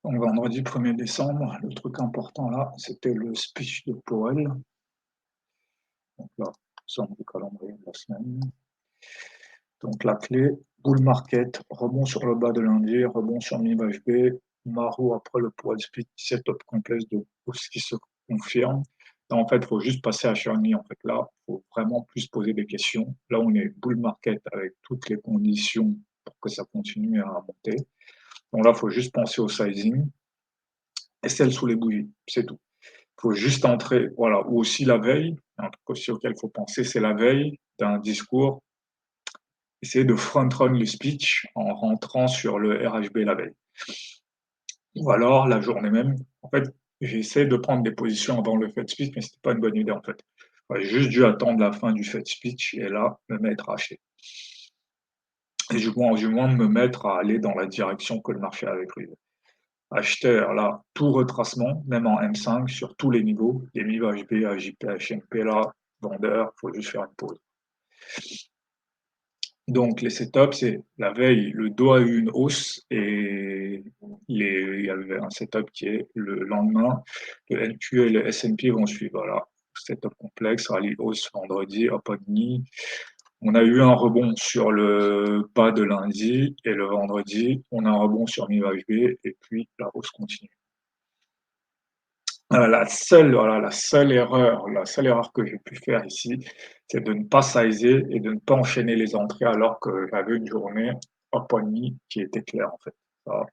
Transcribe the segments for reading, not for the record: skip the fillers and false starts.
Donc vendredi 1er décembre, le truc important là, c'était le speech de Powell. Donc là, ça du calendrier de la semaine. Donc la clé, bull market, rebond sur le bas de lundi, rebond sur mi-HB, Maro après le Powell speech, setup complexe de hausse qui se confirme. Là, en fait, il faut juste passer à Xiaomi. En fait, là, il faut vraiment plus poser des questions. Là, on est bull market avec toutes les conditions pour que ça continue à monter. Donc là, il faut juste penser au sizing et celle sous les bougies, c'est tout. Il faut juste entrer, voilà, ou aussi la veille, un truc aussi auquel il faut penser, c'est la veille d'un discours, essayer de front-run le speech en rentrant sur le RHB la veille. Ou alors la journée même. En fait, j'essaie de prendre des positions avant le Fed speech, mais c'était pas une bonne idée en fait. J'ai juste dû attendre la fin du Fed speech et là, me mettre à acheter. Et du moins me mettre à aller dans la direction que le marché avait prise. Acheteur, là, tout retracement, même en M5, sur tous les niveaux, les niveaux HB, HJP, HNP, là, vendeur, il faut juste faire une pause. Donc, les setups, c'est la veille, le dos a eu une hausse et il y avait un setup qui est le lendemain, le NQ et le S&P vont suivre. Voilà, setup complexe, rallye hausse vendredi, open knee. On a eu un rebond sur le bas de lundi et le vendredi, on a un rebond sur mi-HB et puis la hausse continue. La seule erreur que j'ai pu faire ici, c'est de ne pas sizer et de ne pas enchaîner les entrées alors que j'avais une journée open knee qui était claire en fait. Ça,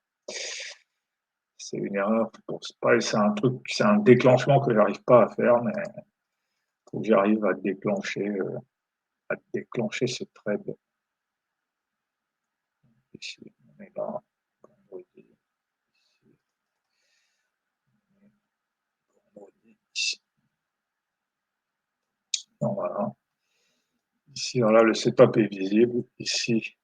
c'est une erreur. Bon, c'est un truc, c'est un déclenchement que j'arrive pas à faire, mais faut que j'arrive à déclencher ce trade. Ici, on est là, vendredi, ici, vendredi, ici. Donc, voilà. Ici, voilà, le setup est visible. Ici,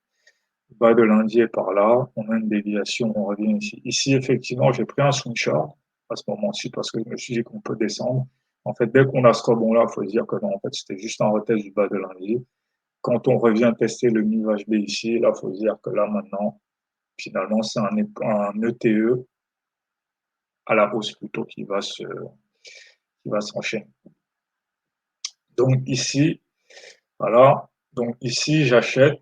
bas de lundi est par là, on a une déviation, on revient ici. Ici, effectivement, j'ai pris un swing short à ce moment-ci parce que je me suis dit qu'on peut descendre. En fait, dès qu'on a ce rebond-là, il faut se dire que non, en fait, c'était juste un retest du bas de lundi. Quand on revient tester le niveau HB ici, là, il faut se dire que là, maintenant, finalement, c'est un ETE à la hausse plutôt qui va s'enchaîner. Donc ici, voilà. Donc ici, j'achète.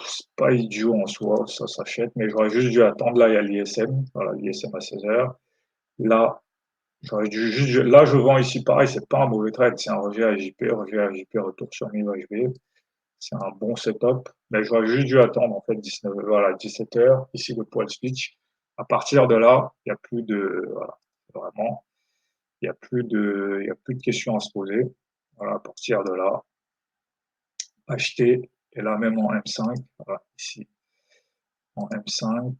C'est pas idiot en soi, ça s'achète, mais j'aurais juste dû attendre. Là, il y a l'ISM, voilà, l'ISM à 16 heures. Là, là, je vends ici pareil, c'est pas un mauvais trade, c'est un rejet à JP, retour sur niveau HB. C'est un bon setup, mais j'aurais juste dû attendre en fait 19, voilà, 17 heures. Ici, le poil switch. À partir de là, il n'y a plus de, voilà, vraiment, il y a plus de questions à se poser. Voilà, à partir de là, acheter, et là, même en M5, voilà, ici, en M5,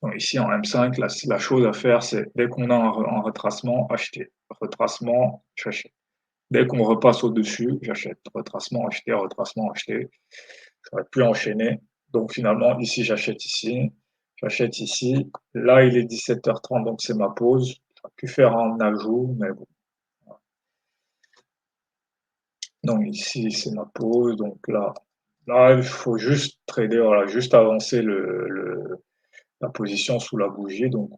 donc ici, en M5, la chose à faire, c'est dès qu'on a un retracement, acheter. Retracement, j'achète. Dès qu'on repasse au-dessus, j'achète. Retracement, acheter, retracement, acheter. J'aurais pu enchaîner. Donc finalement, ici, j'achète ici. J'achète ici. Là, il est 17h30, donc c'est ma pause. J'aurais pu faire un ajout, mais bon. Donc ici, c'est ma pause. Donc là, il faut juste trader, voilà, juste avancer la position sous la bougie. Donc,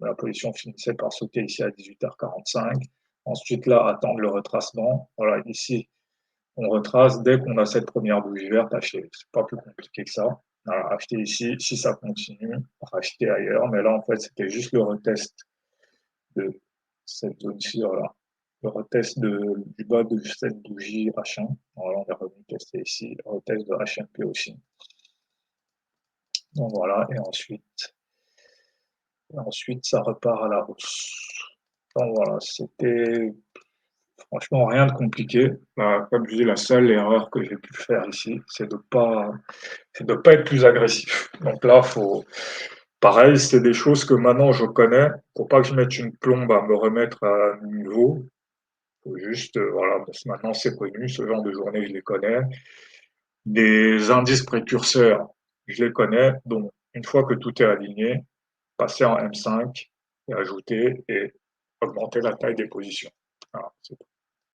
la position finissait par sauter ici à 18h45. Ensuite, là, attendre le retracement. Voilà, ici, on retrace. Dès qu'on a cette première bougie verte, acheter. C'est pas plus compliqué que ça. Voilà, acheter ici. Si ça continue, racheter ailleurs. Mais là, en fait, c'était juste le retest de cette zone-ci. Voilà. Le retest du bas de cette bougie H1. Voilà, on est revenu tester ici. Le retest de HNP aussi. Donc voilà, et ensuite ça repart à la hausse. Donc voilà, c'était franchement rien de compliqué. Comme je dis, la seule erreur que j'ai pu faire ici, c'est de pas être plus agressif. Donc là, pareil, c'est des choses que maintenant je connais. Faut pas que je mette une plombe à me remettre à niveau. Faut juste, voilà, parce que maintenant c'est connu, ce genre de journée, je les connais. Des indices précurseurs, je les connais. Donc, une fois que tout est aligné, passer en M5 et ajouter et augmenter la taille des positions. Voilà, c'est tout.